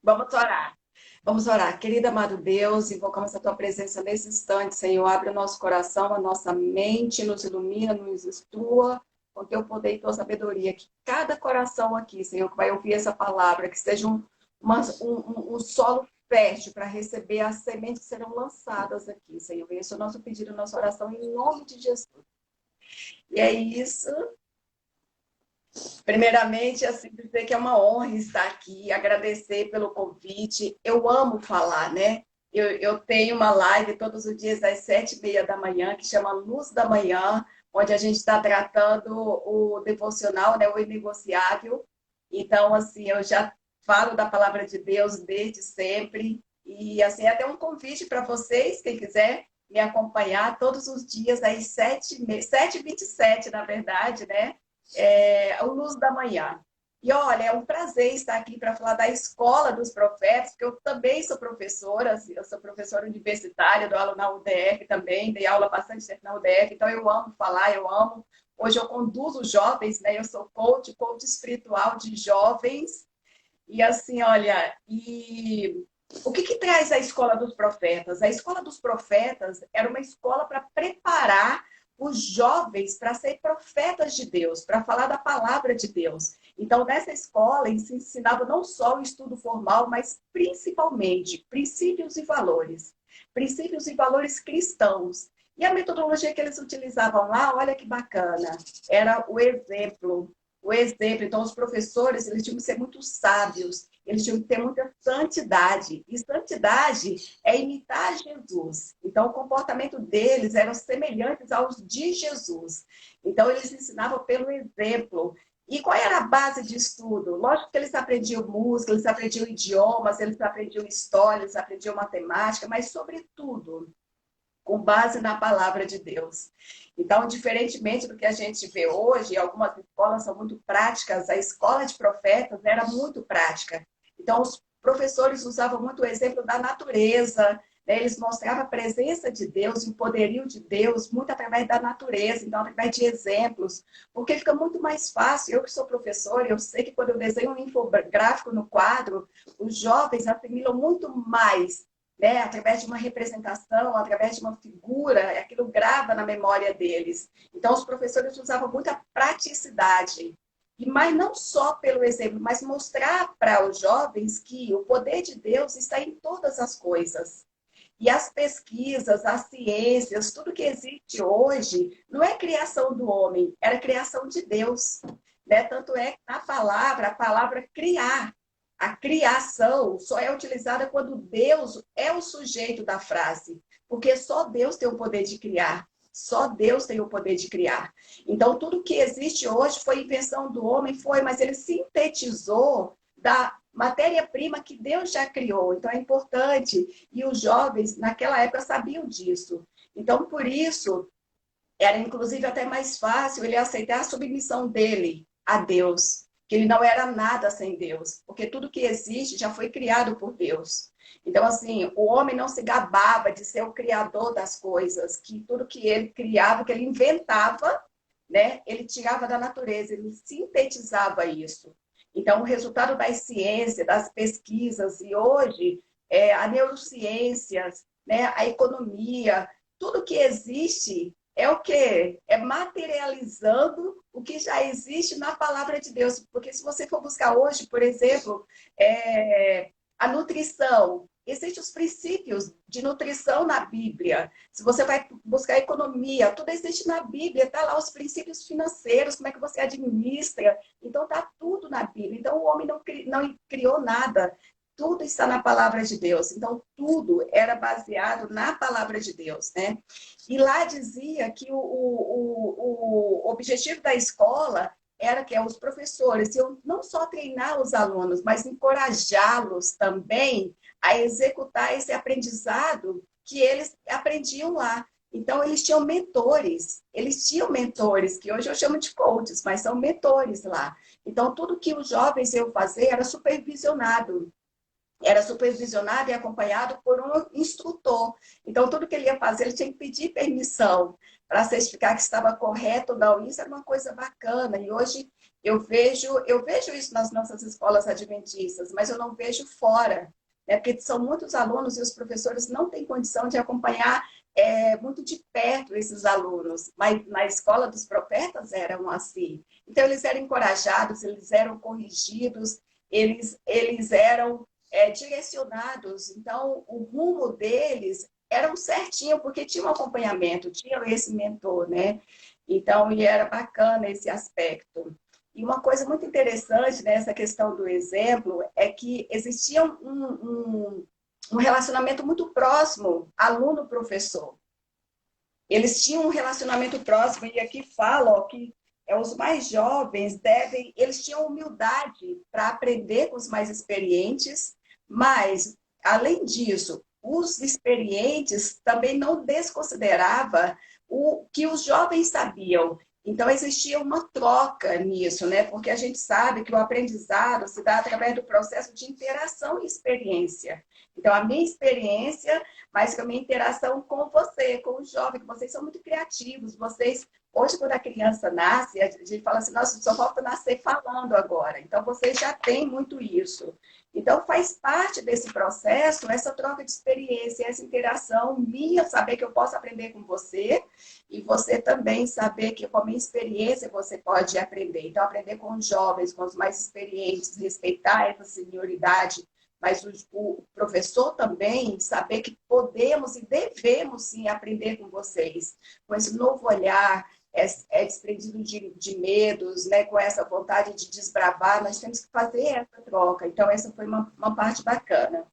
Vamos orar. Vamos orar. Querido amado Deus, invocamos a tua presença nesse instante, Senhor. Abre o nosso coração, a nossa mente, nos ilumina, nos instrua com teu poder e tua sabedoria. Que cada coração aqui, Senhor, que vai ouvir essa palavra, que seja um solo fértil para receber as sementes que serão lançadas aqui, Senhor. Esse é o nosso pedido, nossa oração, em nome de Jesus. E é isso. Primeiramente, assim, dizer que é uma honra estar aqui, agradecer pelo convite. Eu amo falar, né? Eu tenho uma live todos os dias às 7h30 da manhã, que chama Luz da Manhã, onde a gente está tratando o devocional, né? O inegociável. Então, assim, eu já falo da palavra de Deus desde sempre. E, assim, é até um convite para vocês, quem quiser me acompanhar todos os dias às 7h27, na verdade, né? O Luz da Manhã. E olha, é um prazer estar aqui para falar da Escola dos Profetas, porque eu também sou professora, assim, eu sou professora universitária, dou aula na UDF também, dei aula bastante tempo na UDF, então eu amo falar, eu amo. Hoje eu conduzo jovens, né? Eu sou coach espiritual de jovens. E assim, olha, o que traz a Escola dos Profetas? A Escola dos Profetas era uma escola para preparar os jovens para ser profetas de Deus, para falar da palavra de Deus. Então, nessa escola, se ensinava não só o estudo formal, mas principalmente princípios e valores cristãos. E a metodologia que eles utilizavam lá, olha que bacana, era o exemplo. O exemplo, então, os professores, eles tinham que ser muito sábios, eles tinham que ter muita santidade. E santidade é imitar Jesus. Então, o comportamento deles era semelhantes aos de Jesus. Então, eles ensinavam pelo exemplo. E qual era a base de estudo? Lógico que eles aprendiam música, eles aprendiam idiomas, eles aprendiam história, eles aprendiam matemática, mas, sobretudo, com base na palavra de Deus. Então, diferentemente do que a gente vê hoje, algumas escolas são muito práticas, a escola de profetas era muito prática. Então, os professores usavam muito o exemplo da natureza, né? Eles mostravam a presença de Deus, o poderio de Deus, muito através da natureza, então, através de exemplos, porque fica muito mais fácil. Eu que sou professora, eu sei que quando eu desenho um infográfico no quadro, os jovens assimilam muito mais, né? Através de uma representação, através de uma figura, aquilo grava na memória deles. Então, os professores usavam muita praticidade. Mas não só pelo exemplo, mas mostrar para os jovens que o poder de Deus está em todas as coisas. E as pesquisas, as ciências, tudo que existe hoje, não é criação do homem, era criação de Deus. Né? Tanto é que na palavra, a palavra criar, a criação só é utilizada quando Deus é o sujeito da frase. Porque só Deus tem o poder de criar. Só Deus tem o poder de criar. Então, tudo que existe hoje foi invenção do homem, mas ele sintetizou da matéria-prima que Deus já criou. Então, é importante. E os jovens, naquela época, sabiam disso. Então, por isso, era inclusive até mais fácil ele aceitar a submissão dele a Deus, que ele não era nada sem Deus, porque tudo que existe já foi criado por Deus. Então, assim, o homem não se gabava de ser o criador das coisas, que tudo que ele criava, que ele inventava, né, ele tirava da natureza, ele sintetizava isso. Então, o resultado das ciências, das pesquisas, e hoje, a neurociência, né, a economia, tudo que existe é o quê? É materializando o que já existe na palavra de Deus. Porque se você for buscar hoje, por exemplo, a nutrição, existem os princípios de nutrição na Bíblia. Se você vai buscar economia, tudo existe na Bíblia, está lá os princípios financeiros, como é que você administra. Então, está tudo na Bíblia. Então, o homem não criou nada. Tudo está na palavra de Deus. Então, tudo era baseado na palavra de Deus, né? E lá dizia que o objetivo da escola era que os professores iam não só treinar os alunos, mas encorajá-los também a executar esse aprendizado que eles aprendiam lá. Então, eles tinham mentores, que hoje eu chamo de coaches, mas são mentores lá. Então, tudo que os jovens iam fazer era supervisionado e acompanhado por um instrutor. Então, tudo que ele ia fazer, ele tinha que pedir permissão para certificar que estava correto ou não. Isso era uma coisa bacana. E hoje, Eu vejo isso nas nossas escolas adventistas, mas eu não vejo fora, né? Porque são muitos alunos e os professores não têm condição de acompanhar muito de perto esses alunos. Mas na escola dos profetas eram assim. Então, eles eram encorajados, eles eram corrigidos, eles eram direcionados. Então, o rumo deles era um certinho, porque tinha um acompanhamento, tinha esse mentor, né? Então, e era bacana esse aspecto. E uma coisa muito interessante nessa questão do exemplo é que existia um relacionamento muito próximo, aluno-professor. Eles tinham um relacionamento próximo, e aqui fala ó, que os mais jovens eles tinham humildade para aprender com os mais experientes, mas, além disso, os experientes também não desconsideravam o que os jovens sabiam. Então, existia uma troca nisso, né? Porque a gente sabe que o aprendizado se dá através do processo de interação e experiência. Então, a minha experiência, mas com a minha interação com você, com os jovens, que vocês são muito criativos. Vocês, hoje, quando a criança nasce, a gente fala assim, nossa, só falta nascer falando agora. Então, vocês já têm muito isso. Então, faz parte desse processo essa troca de experiência, essa interação minha, saber que eu posso aprender com você e você também saber que com a minha experiência você pode aprender. Então, aprender com os jovens, com os mais experientes, respeitar essa senioridade, mas o professor também saber que podemos e devemos sim aprender com vocês, com esse novo olhar, desprendido de medos, né, com essa vontade de desbravar, nós temos que fazer essa troca. Então, essa foi uma parte bacana.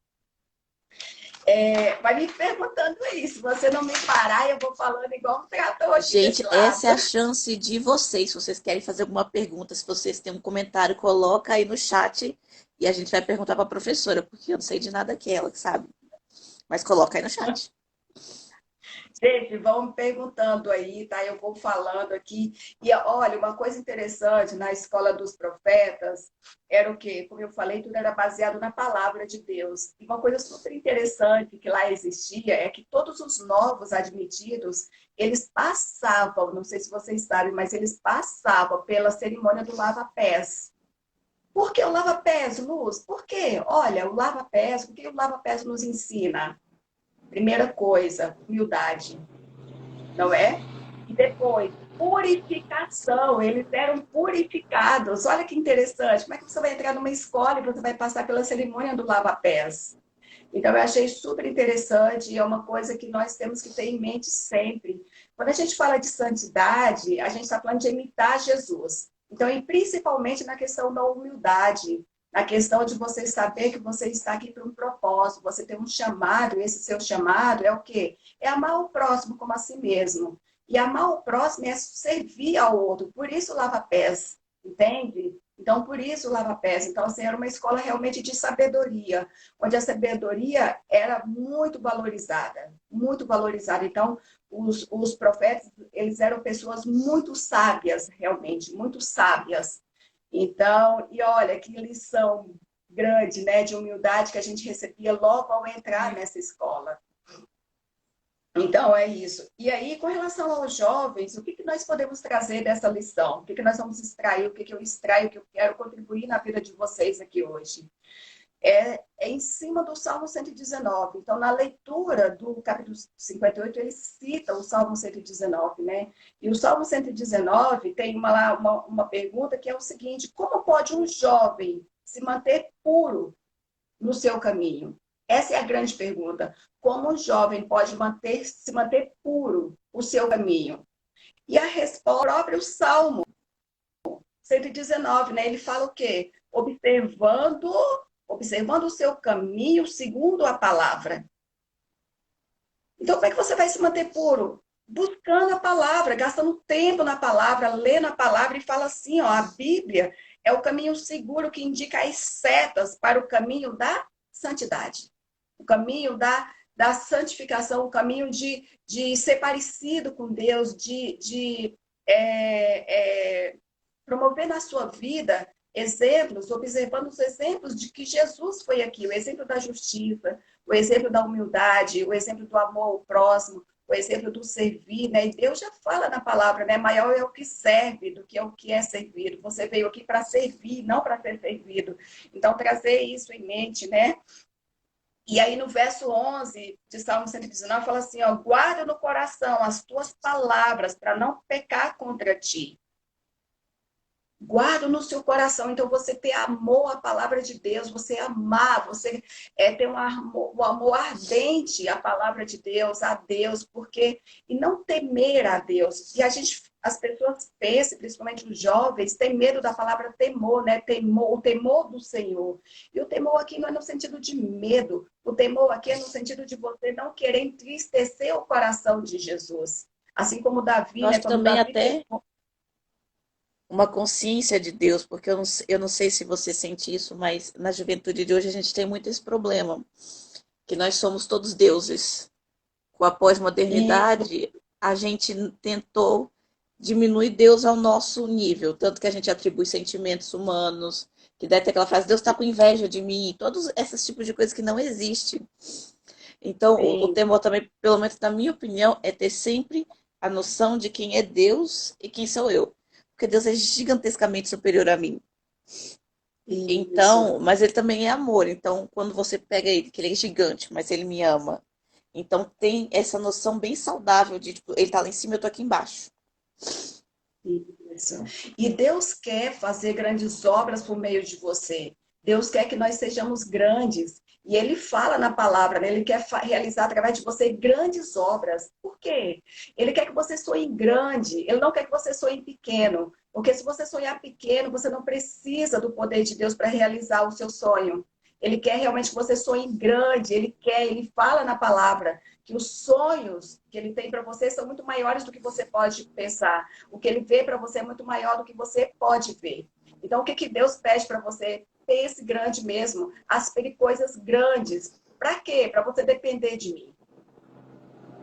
Vai me perguntando isso, se você não me parar, eu vou falando igual um trator aqui Gente, desse lado. essa é a chance de vocês. Se vocês querem fazer alguma pergunta, se vocês têm um comentário, coloca aí no chat e a gente vai perguntar para a professora, porque eu não sei de nada que ela que sabe. Mas coloca aí no chat. Gente, vão me perguntando aí, tá? Eu vou falando aqui. E olha, uma coisa interessante na escola dos profetas era o quê? Como eu falei, tudo era baseado na palavra de Deus. E uma coisa super interessante que lá existia é que todos os novos admitidos, eles passavam, não sei se vocês sabem, mas eles passavam pela cerimônia do lava-pés. Por que o lava-pés, Luz? Por quê? Olha, o lava-pés, o que o lava-pés nos ensina? Primeira coisa, humildade, não é? E depois, purificação. Eles eram purificados. Olha que interessante. Como é que você vai entrar numa escola e você vai passar pela cerimônia do lava-pés? Então, eu achei super interessante e é uma coisa que nós temos que ter em mente sempre. Quando a gente fala de santidade, a gente está falando de imitar Jesus. Então, e principalmente na questão da humildade, na questão de você saber que você está aqui por um propósito, você tem um chamado, e esse seu chamado é o quê? É amar o próximo como a si mesmo. E amar o próximo é servir ao outro. Por isso, lava-pés, entende? Então, por isso, lava-pés. Então, assim, era uma escola realmente de sabedoria, onde a sabedoria era muito valorizada, muito valorizada. Então, os profetas, eles eram pessoas muito sábias, realmente, muito sábias. Então, e olha, que lição grande, né, de humildade que a gente recebia logo ao entrar nessa escola. Então, é isso. E aí, com relação aos jovens, o que que nós podemos trazer dessa lição? O que que nós vamos extrair? O que que eu extraio, o que eu quero contribuir na vida de vocês aqui hoje? É em cima do Salmo 119. Então, na leitura do capítulo 58, ele cita o Salmo 119, né? E o Salmo 119 tem uma pergunta que é o seguinte: como pode um jovem se manter puro no seu caminho? Essa é a grande pergunta. Como um jovem pode se manter puro o seu caminho? E a resposta é o próprio Salmo 119, né? Ele fala o quê? Observando o seu caminho segundo a palavra. Então, como é que você vai se manter puro? Buscando a palavra, gastando tempo na palavra, lendo a palavra e fala assim, ó, a Bíblia é o caminho seguro que indica as setas para o caminho da santidade. O caminho da santificação, o caminho de ser parecido com Deus, promover na sua vida exemplos, observando os exemplos de que Jesus foi aqui, o exemplo da justiça, o exemplo da humildade, o exemplo do amor ao próximo, o exemplo do servir, né? E Deus já fala na palavra, né? Maior é o que serve do que é o que é servido. Você veio aqui para servir, não para ser servido. Então, trazer isso em mente, né? E aí no verso 11 de Salmo 119 fala assim, ó, guarda no coração as tuas palavras para não pecar contra ti. Guarda no seu coração. Então, você ter amor à palavra de Deus, você amar, você ter um amor ardente à palavra de Deus, a Deus, porque e não temer a Deus. E as pessoas pensam, principalmente os jovens, têm medo da palavra temor, né? Temor, o temor do Senhor. E o temor aqui não é no sentido de medo. O temor aqui é no sentido de você não querer entristecer o coração de Jesus. Assim como Eu Davi, né? acho Quando também Davi até uma consciência de Deus, porque eu não sei se você sente isso, mas na juventude de hoje a gente tem muito esse problema, que nós somos todos deuses. Com a teve. pós-modernidade, a gente tentou diminuir Deus ao nosso nível, tanto que a gente atribui sentimentos humanos, que deve ter aquela frase, Deus está com inveja de mim, todos esses tipos de coisas que não existem. Então, o Sim, temor também, pelo menos na minha opinião, é ter sempre a noção de quem é Deus e quem sou eu. Porque Deus é gigantescamente superior a mim. isso. Então, mas ele também é amor. Então, quando você pega ele, que ele é gigante, mas ele me ama. Então, tem essa noção bem saudável de, tipo, ele tá lá em cima, eu tô aqui embaixo. Isso. E Deus quer fazer grandes obras por meio de você. Deus quer que nós sejamos grandes. E Ele fala na palavra, né? Ele quer realizar através de você grandes obras. Por quê? Ele quer que você sonhe grande. Ele não quer que você sonhe pequeno. Porque se você sonhar pequeno, você não precisa do poder de Deus para realizar o seu sonho. Ele quer realmente que você sonhe grande. Ele fala na palavra que os sonhos que ele tem para você são muito maiores do que você pode pensar. O que ele vê para você é muito maior do que você pode ver. Então, o que, que Deus pede para você? Pense grande mesmo. Aspire coisas grandes. Para quê? Para você depender de mim.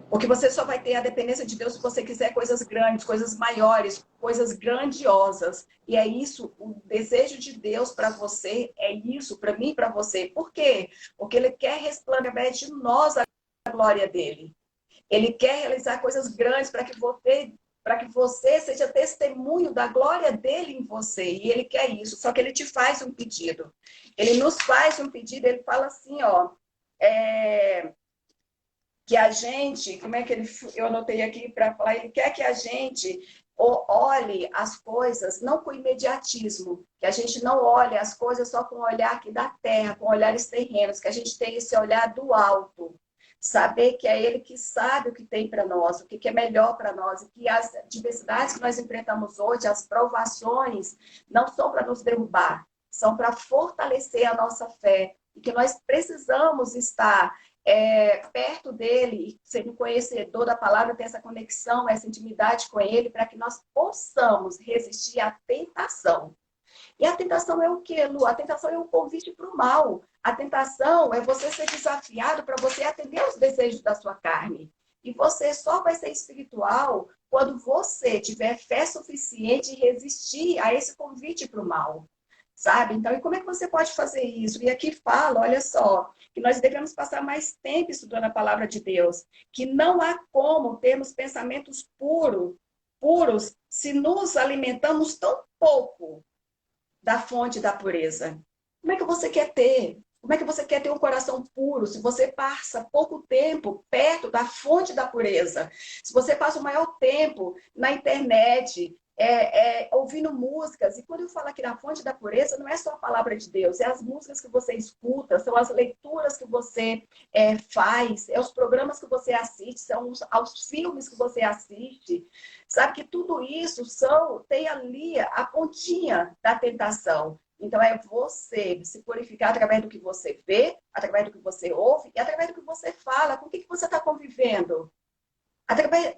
Porque você só vai ter a dependência de Deus se você quiser coisas grandes, coisas maiores, coisas grandiosas. E é isso, o desejo de Deus para você, é isso, para mim e para você. Por quê? Porque Ele quer resplandecer através de nós a glória dele. Ele quer realizar coisas grandes para que você seja testemunho da glória dele em você. E ele quer isso. Só que ele te faz um pedido. Ele nos faz um pedido, ele fala assim, ó, é, que a gente, como é que ele, eu anotei aqui para falar, ele quer que a gente olhe as coisas não com imediatismo, que a gente não olhe as coisas só com o olhar aqui da terra, com olhares terrenos, que a gente tenha esse olhar do alto, saber que é ele que sabe o que tem para nós, o que é melhor para nós, e que as diversidades que nós enfrentamos hoje, as provações, não são para nos derrubar, são para fortalecer a nossa fé, e que nós precisamos estar perto dele, sendo conhecedor da palavra, ter essa conexão, essa intimidade com ele, para que nós possamos resistir à tentação. E a tentação é o quê, Lu? A tentação é um convite para o mal. A tentação é você ser desafiado para você atender aos desejos da sua carne. E você só vai ser espiritual quando você tiver fé suficiente e resistir a esse convite para o mal. Sabe? Então, e como é que você pode fazer isso? E aqui fala, olha só, que nós devemos passar mais tempo estudando a palavra de Deus, que não há como termos pensamentos puros, se nos alimentamos tão pouco da fonte da pureza. Como é que você quer ter? Como é que você quer ter um coração puro se você passa pouco tempo perto da fonte da pureza? Se você passa o maior tempo na internet, ouvindo músicas, e quando eu falo aqui na fonte da pureza, não é só a palavra de Deus, é as músicas que você escuta, são as leituras que você faz, é os programas que você assiste, são os filmes que você assiste. Sabe que tudo isso tem ali a pontinha da tentação. Então, é você se purificar através do que você vê, através do que você ouve e através do que você fala. Com o que você está convivendo?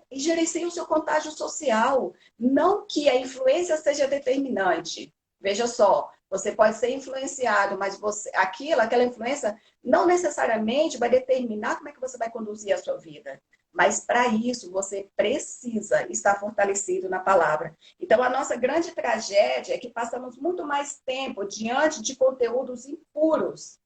E gerencia o seu contágio social. Não que a influência seja determinante. Veja só, você pode ser influenciado, mas aquela influência não necessariamente vai determinar como é que você vai conduzir a sua vida. Mas para isso você precisa estar fortalecido na palavra. Então a nossa grande tragédia é que passamos muito mais tempo diante de conteúdos impuros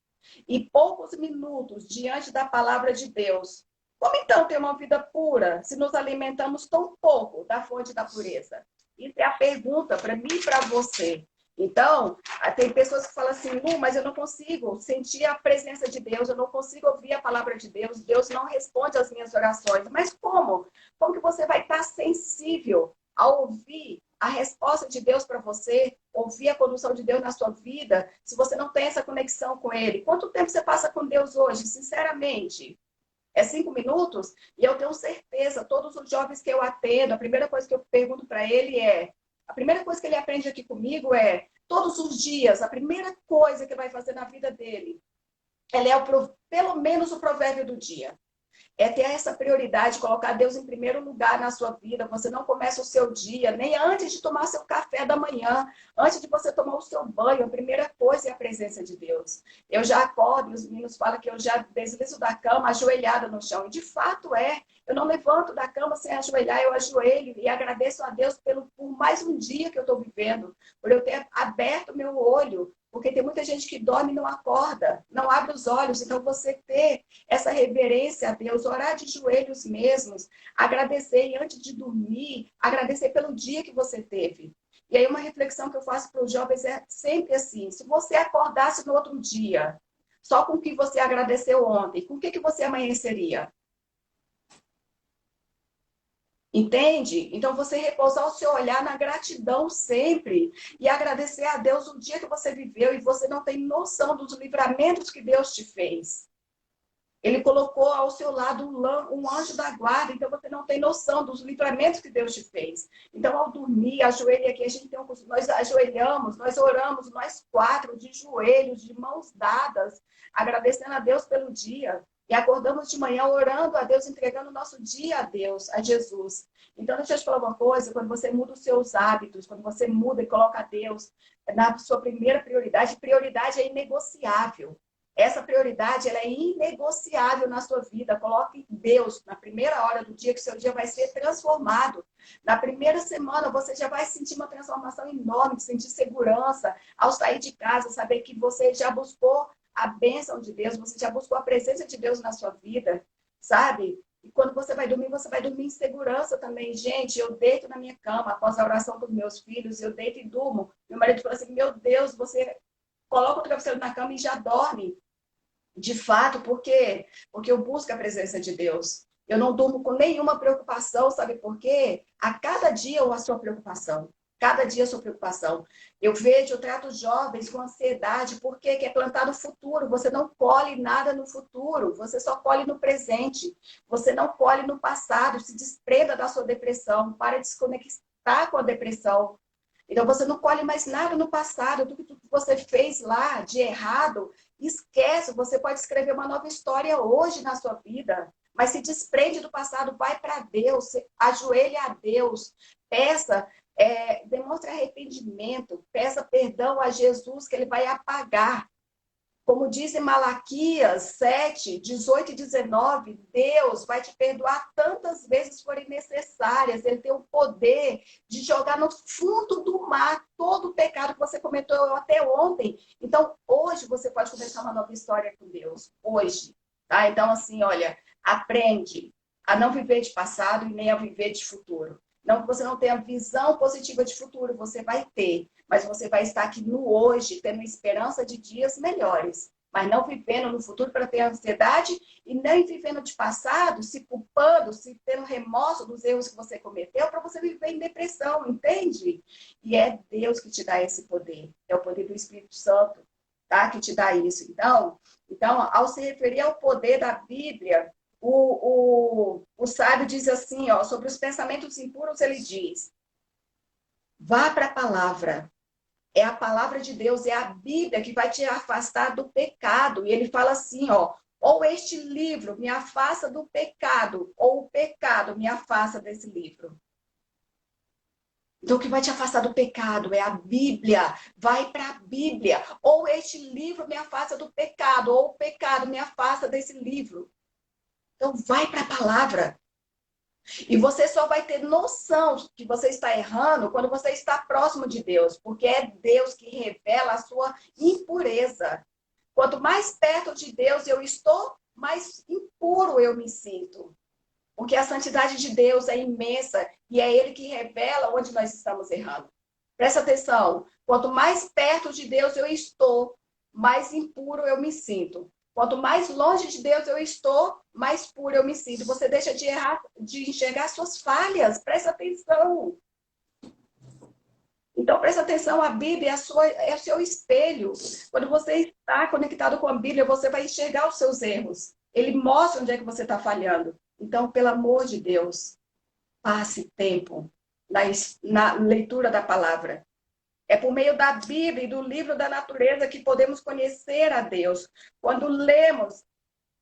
e poucos minutos diante da palavra de Deus. Como então ter uma vida pura se nos alimentamos tão pouco da fonte da pureza? Isso é a pergunta para mim e para você. Então, tem pessoas que falam assim, Lu, mas eu não consigo sentir a presença de Deus, eu não consigo ouvir a palavra de Deus, Deus não responde às minhas orações. Mas como? Como que você vai estar sensível a ouvir a resposta de Deus para você, ouvir a condução de Deus na sua vida, se você não tem essa conexão com Ele? Quanto tempo você passa com Deus hoje, sinceramente? É 5 minutos? E eu tenho certeza, todos os jovens que eu atendo, a primeira coisa que eu pergunto para ele é, a primeira coisa que ele aprende aqui comigo é, todos os dias, a primeira coisa que vai fazer na vida dele, ela é pelo menos o provérbio do dia. É ter essa prioridade, colocar Deus em primeiro lugar na sua vida. Você não começa o seu dia, nem antes de tomar seu café da manhã, antes de você tomar o seu banho, a primeira coisa é a presença de Deus. Eu já acordo, e os meninos falam que eu já deslizo da cama ajoelhada no chão. E de fato é. Eu não levanto da cama sem ajoelhar, eu ajoelho e agradeço a Deus por mais um dia que eu estou vivendo, por eu ter aberto meu olho, porque tem muita gente que dorme e não acorda, não abre os olhos. Então, você ter essa reverência a Deus, orar de joelhos mesmos, agradecer e antes de dormir, agradecer pelo dia que você teve. E aí, uma reflexão que eu faço para os jovens é sempre assim: se você acordasse no outro dia, só com o que você agradeceu ontem, com o que você amanheceria? Entende? Então, você repousar o seu olhar na gratidão sempre e agradecer a Deus o dia que você viveu e você não tem noção dos livramentos que Deus te fez. Ele colocou ao seu lado um anjo da guarda, então você não tem noção dos livramentos que Deus te fez. Então, ao dormir, ajoelhe aqui, a gente tem nós ajoelhamos, nós oramos, nós quatro, de joelhos, de mãos dadas, agradecendo a Deus pelo dia. E acordamos de manhã orando a Deus, entregando o nosso dia a Deus, a Jesus. Então, deixa eu te falar uma coisa, quando você muda os seus hábitos, quando você muda e coloca Deus na sua primeira prioridade, prioridade é inegociável. Essa prioridade ela é inegociável na sua vida. Coloque Deus na primeira hora do dia, que seu dia vai ser transformado. Na primeira semana, você já vai sentir uma transformação enorme, sentir segurança ao sair de casa, saber que você já buscou a bênção de Deus, você já buscou a presença de Deus na sua vida, sabe? E quando você vai dormir em segurança também. Gente, eu deito na minha cama após a oração dos meus filhos, eu deito e durmo. Meu marido falou assim, meu Deus, você coloca o travesseiro na cama e já dorme. De fato, por quê? Porque eu busco a presença de Deus. Eu não durmo com nenhuma preocupação, sabe por quê? A cada dia a sua preocupação. Cada dia a sua preocupação. Eu trato jovens com ansiedade, porque quer plantar no futuro. Você não colhe nada no futuro, você só colhe no presente. Você não colhe no passado, se desprenda da sua depressão, para de se conectar com a depressão. Então, você não colhe mais nada no passado, tudo que você fez lá de errado, esquece. Você pode escrever uma nova história hoje na sua vida, mas se desprende do passado, vai para Deus, ajoelhe a Deus, peça, demonstre arrependimento, peça perdão a Jesus, que Ele vai apagar. Como diz em Malaquias 7, 18 e 19, Deus vai te perdoar tantas vezes forem necessárias. Ele tem o poder de jogar no fundo do mar todo o pecado que você cometeu até ontem. Então, hoje você pode começar uma nova história com Deus. Hoje. Tá? Então, assim, olha, aprende a não viver de passado e nem a viver de futuro. Não que você não tenha visão positiva de futuro, você vai ter. Mas você vai estar aqui no hoje, tendo esperança de dias melhores. Mas não vivendo no futuro para ter ansiedade e nem vivendo de passado, se culpando, se tendo remorso dos erros que você cometeu, para você viver em depressão, entende? E é Deus que te dá esse poder. É o poder do Espírito Santo, tá? Que te dá isso. Então, ao se referir ao poder da Bíblia, o sábio diz assim, ó, sobre os pensamentos impuros, ele diz: vá para a palavra. É a palavra de Deus, é a Bíblia que vai te afastar do pecado. E ele fala assim, ó, ou este livro me afasta do pecado, ou o pecado me afasta desse livro. Então, o que vai te afastar do pecado é a Bíblia. Vai para a Bíblia. Ou este livro me afasta do pecado, ou o pecado me afasta desse livro. Então, vai para a palavra. E você só vai ter noção que você está errando quando você está próximo de Deus, porque é Deus que revela a sua impureza. Quanto mais perto de Deus eu estou, mais impuro eu me sinto. Porque a santidade de Deus é imensa e é Ele que revela onde nós estamos errando. Presta atenção, quanto mais perto de Deus eu estou, mais impuro eu me sinto. Quanto mais longe de Deus eu estou, mais puro eu me sinto. Você deixa de errar, de enxergar suas falhas. Presta atenção. Então, presta atenção, a Bíblia é o seu espelho. Quando você está conectado com a Bíblia, você vai enxergar os seus erros. Ele mostra onde é que você está falhando. Então, pelo amor de Deus, passe tempo na leitura da palavra. É por meio da Bíblia e do livro da natureza que podemos conhecer a Deus. Quando lemos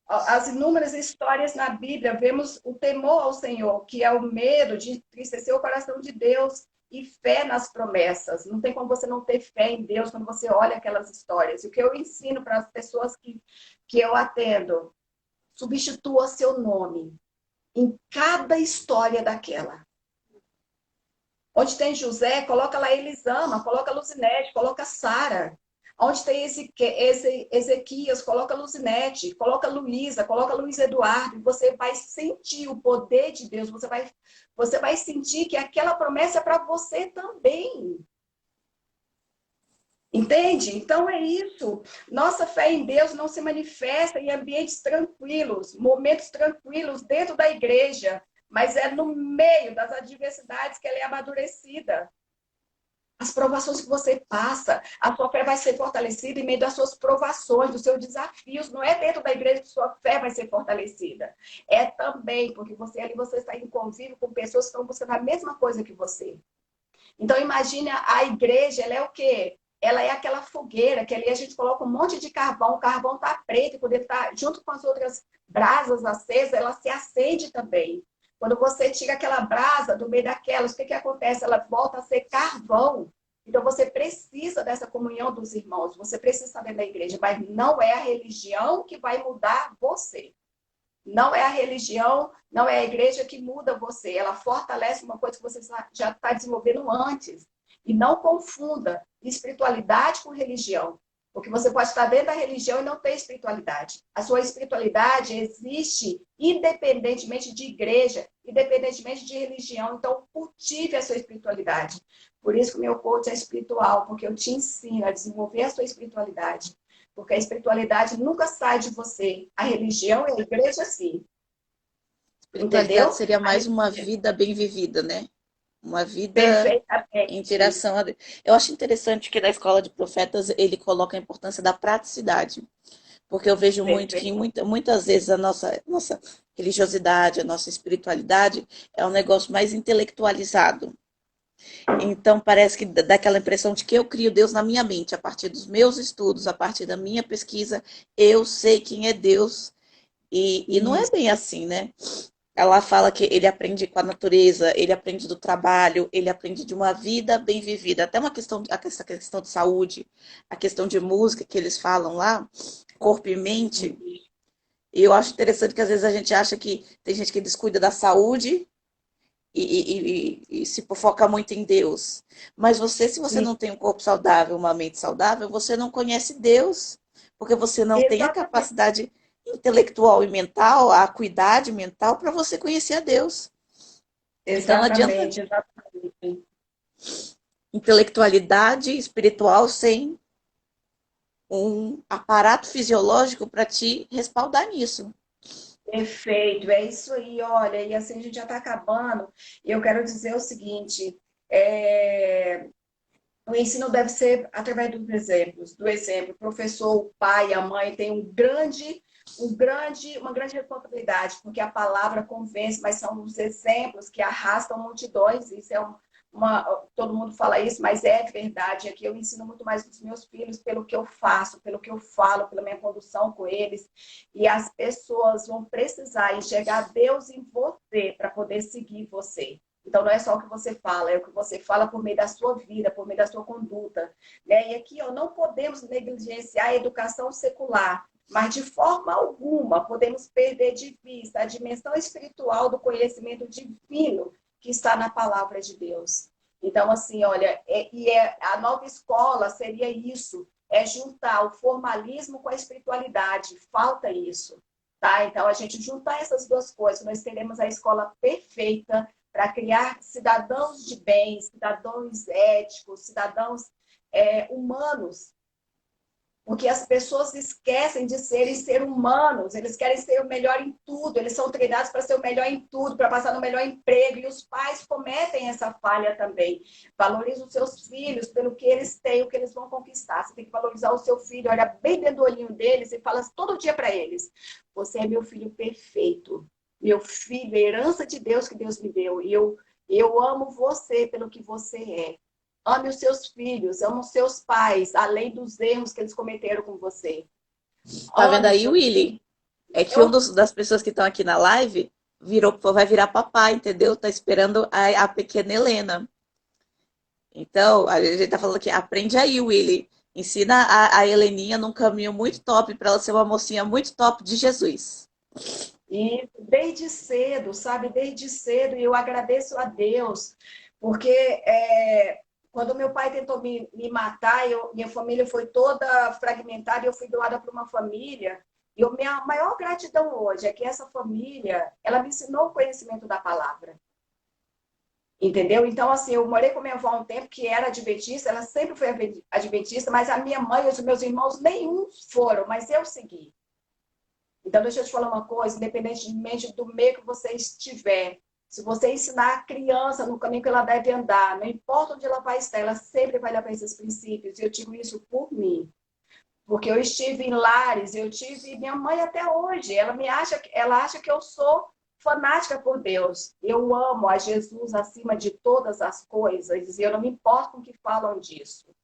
as inúmeras histórias na Bíblia, vemos o temor ao Senhor, que é o medo de entristecer o coração de Deus e fé nas promessas. Não tem como você não ter fé em Deus quando você olha aquelas histórias. E o que eu ensino para as pessoas que eu atendo, substitua seu nome em cada história daquela. Onde tem José, coloca lá Elisama, coloca Luzinete, coloca Sara. Onde tem Ezequias, coloca Luzinete, coloca Luísa, coloca Luiz Eduardo. E você vai sentir o poder de Deus, você vai sentir que aquela promessa é para você também. Entende? Então é isso. Nossa fé em Deus não se manifesta em ambientes tranquilos, momentos tranquilos dentro da igreja, mas é no meio das adversidades que ela é amadurecida. As provações que você passa, a sua fé vai ser fortalecida em meio das suas provações, dos seus desafios. Não é dentro da igreja que sua fé vai ser fortalecida. É também porque você está em convívio com pessoas que estão buscando a mesma coisa que você. Então, imagine a igreja, ela é o quê? Ela é aquela fogueira que ali a gente coloca um monte de carvão, o carvão está preto, e quando ele está junto com as outras brasas acesas, ela se acende também. Quando você tira aquela brasa do meio daquelas, o que acontece? Ela volta a ser carvão. Então, você precisa dessa comunhão dos irmãos, você precisa estar dentro da igreja, mas não é a religião que vai mudar você. Não é a religião, não é a igreja que muda você. Ela fortalece uma coisa que você já está desenvolvendo antes. E não confunda espiritualidade com religião. Porque você pode estar dentro da religião e não ter espiritualidade. A sua espiritualidade existe independentemente de igreja, independentemente de religião. Então, cultive a sua espiritualidade. Por isso que o meu coach é espiritual, porque eu te ensino a desenvolver a sua espiritualidade. Porque a espiritualidade nunca sai de você. A religião e a igreja, sim. Espiritualidade Entendeu? seria mais uma vida bem vivida, né? Uma vida em Perfeitamente. direção a Deus. Eu acho interessante que na escola de profetas ele coloca a importância da praticidade. Porque eu vejo muito que Perfeito. muitas vezes a nossa religiosidade, a nossa espiritualidade é um negócio mais intelectualizado. Então parece que dá aquela impressão de que eu crio Deus na minha mente, a partir dos meus estudos, a partir da minha pesquisa, eu sei quem é Deus. E não é Isso. bem assim, né? Ela fala que ele aprende com a natureza, ele aprende do trabalho, ele aprende de uma vida bem vivida. Até uma questão, essa questão de saúde, a questão de música que eles falam lá, corpo e mente. E eu acho interessante que às vezes a gente acha que tem gente que descuida da saúde e se foca muito em Deus. Mas você, se você não tem um corpo saudável, uma mente saudável, você não conhece Deus, porque você não tem a Exatamente. capacidade intelectual e mental, a acuidade mental para você conhecer a Deus. Então não adianta Exatamente. Exatamente. intelectualidade espiritual sem um aparato fisiológico para te respaldar nisso. Perfeito. É isso aí. Olha, e assim a gente já está acabando. E eu quero dizer o seguinte: o ensino deve ser através dos exemplos, do exemplo. O professor, o pai, a mãe têm uma grande responsabilidade, porque a palavra convence, mas são os exemplos que arrastam multidões. Isso é todo mundo fala isso, mas é verdade. Aqui eu ensino muito mais dos meus filhos pelo que eu faço, pelo que eu falo, pela minha condução com eles. E as pessoas vão precisar enxergar Deus em você para poder seguir você. Então, não é só o que você fala, é o que você fala por meio da sua vida, por meio da sua conduta. Né? E aqui, ó, não podemos negligenciar a educação secular, mas de forma alguma podemos perder de vista a dimensão espiritual do conhecimento divino que está na palavra de Deus. Então, assim, olha, a nova escola seria isso, é juntar o formalismo com a espiritualidade. Falta isso. Tá? Então, a gente juntar essas duas coisas, nós teremos a escola perfeita para criar cidadãos de bem, cidadãos éticos, cidadãos humanos, porque as pessoas esquecem de serem seres humanos, eles querem ser o melhor em tudo, eles são treinados para ser o melhor em tudo, para passar no melhor emprego, e os pais cometem essa falha também. Valoriza os seus filhos pelo que eles têm, o que eles vão conquistar. Você tem que valorizar o seu filho, olha bem dentro do olhinho deles e fala todo dia para eles: você é meu filho perfeito, meu filho, herança de Deus que Deus me deu, e eu amo você pelo que você é. Ame os seus filhos, ame os seus pais, além dos erros que eles cometeram com você. Tá vendo Ame aí, seus filhos. Willy? É que Eu, das pessoas que estão aqui na live vai virar papai, entendeu? Tá esperando a pequena Helena. Então, a gente tá falando aqui, aprende aí, Willy. Ensina a Heleninha num caminho muito top para ela ser uma mocinha muito top de Jesus. e desde cedo, sabe? Desde cedo, e eu agradeço a Deus, porque quando meu pai tentou me matar, minha família foi toda fragmentada, e eu fui doada para uma família. E a minha maior gratidão hoje é que essa família, ela me ensinou o conhecimento da palavra. Entendeu? Então, assim, eu morei com minha avó um tempo que era adventista, ela sempre foi adventista, mas a minha mãe e os meus irmãos nenhum foram, mas eu segui. Então, deixa eu te falar uma coisa, independentemente do meio que você estiver, se você ensinar a criança no caminho que ela deve andar, não importa onde ela vai estar, ela sempre vai levar esses princípios. E eu digo isso por mim. Porque eu estive em lares, eu tive minha mãe até hoje. Ela acha que eu sou fanática por Deus. Eu amo a Jesus acima de todas as coisas e eu não me importo com o que falam disso.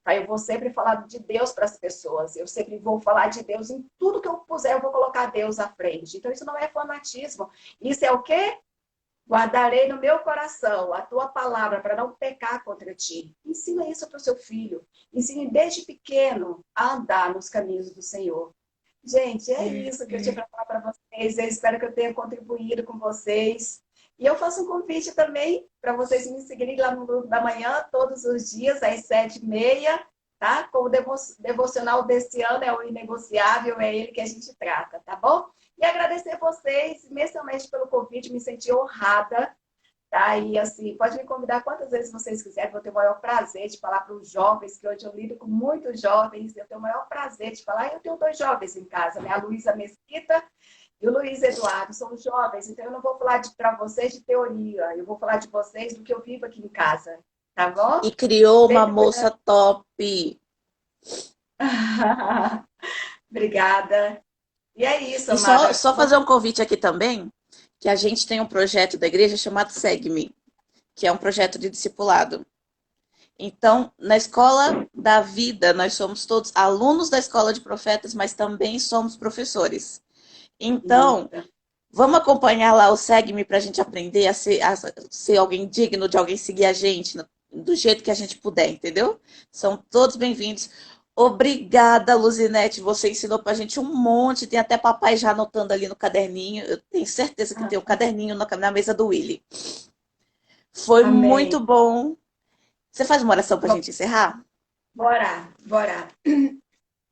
Tá? Eu vou sempre falar de Deus para as pessoas. Eu sempre vou falar de Deus em tudo que eu puser, eu vou colocar Deus à frente. Então isso não é fanatismo. Isso é o quê? Guardarei no meu coração a tua palavra para não pecar contra ti. Ensina isso para o seu filho. Ensine desde pequeno a andar nos caminhos do Senhor. Gente, é isso que eu tinha para falar para vocês. Eu espero que eu tenha contribuído com vocês. E eu faço um convite também para vocês me seguirem lá no Grupo da Manhã, todos os dias, às 7h30, tá? Com o devocional desse ano, é o inegociável, é ele que a gente trata, tá bom? E agradecer vocês imensamente pelo convite, me senti honrada, tá? E assim, pode me convidar quantas vezes vocês quiserem, vou ter o maior prazer de falar para os jovens, que hoje eu lido com muitos jovens, eu tenho o maior prazer de falar. Eu tenho 2 jovens em casa, né? A Luísa Mesquita e o Luiz Eduardo, são jovens, então eu não vou falar para vocês de teoria, eu vou falar de vocês do que eu vivo aqui em casa, tá bom? E criou uma Sempre moça cuidando. top. Obrigada. E é isso, E só, amada. só fazer um convite aqui também, que a gente tem um projeto da igreja chamado Segue-me, que é um projeto de discipulado. Então, na escola da vida, nós somos todos alunos da escola de profetas, mas também somos professores. Então, Isso. vamos acompanhar lá o Segue-me para a gente aprender a ser alguém digno de alguém seguir a gente do jeito que a gente puder, entendeu? São todos bem-vindos. Obrigada, Luzinete. Você ensinou para a gente um monte. Tem até papai já anotando ali no caderninho. Eu tenho certeza que tem o caderninho na mesa do Willy. Foi muito Amém. bom. Você faz uma oração para a gente encerrar? Bora, bora.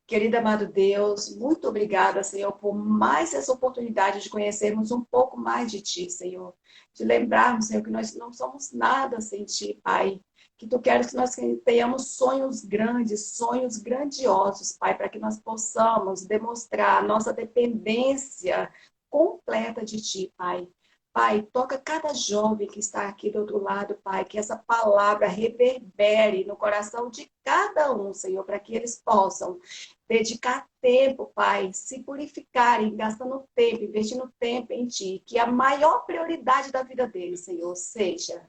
Querido amado Deus, muito obrigada, Senhor, por mais essa oportunidade de conhecermos um pouco mais de Ti, Senhor. De lembrarmos, Senhor, que nós não somos nada sem Ti, Pai. Que Tu queres que nós tenhamos sonhos grandes, sonhos grandiosos, Pai, para que nós possamos demonstrar a nossa dependência completa de Ti, Pai. Pai, toca cada jovem que está aqui do outro lado, Pai, que essa palavra reverbere no coração de cada um, Senhor, para que eles possam dedicar tempo, Pai, se purificarem, gastando tempo, investindo tempo em Ti, que a maior prioridade da vida deles, Senhor, seja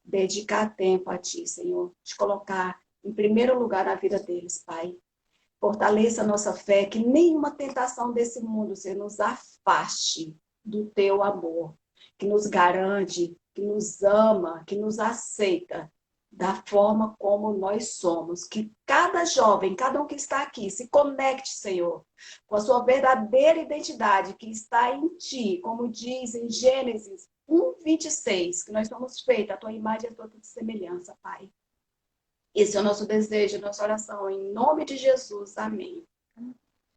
dedicar tempo a Ti, Senhor, te colocar em primeiro lugar na vida deles, Pai. Fortaleça a nossa fé, que nenhuma tentação desse mundo, Senhor, nos afaste do Teu amor, que nos garante, que nos ama, que nos aceita da forma como nós somos. Que cada jovem, cada um que está aqui, se conecte, Senhor, com a sua verdadeira identidade que está em Ti, como diz em Gênesis 1:26, que nós somos feitos a Tua imagem e a Tua semelhança, Pai. Esse é o nosso desejo, nossa oração, em nome de Jesus. Amém.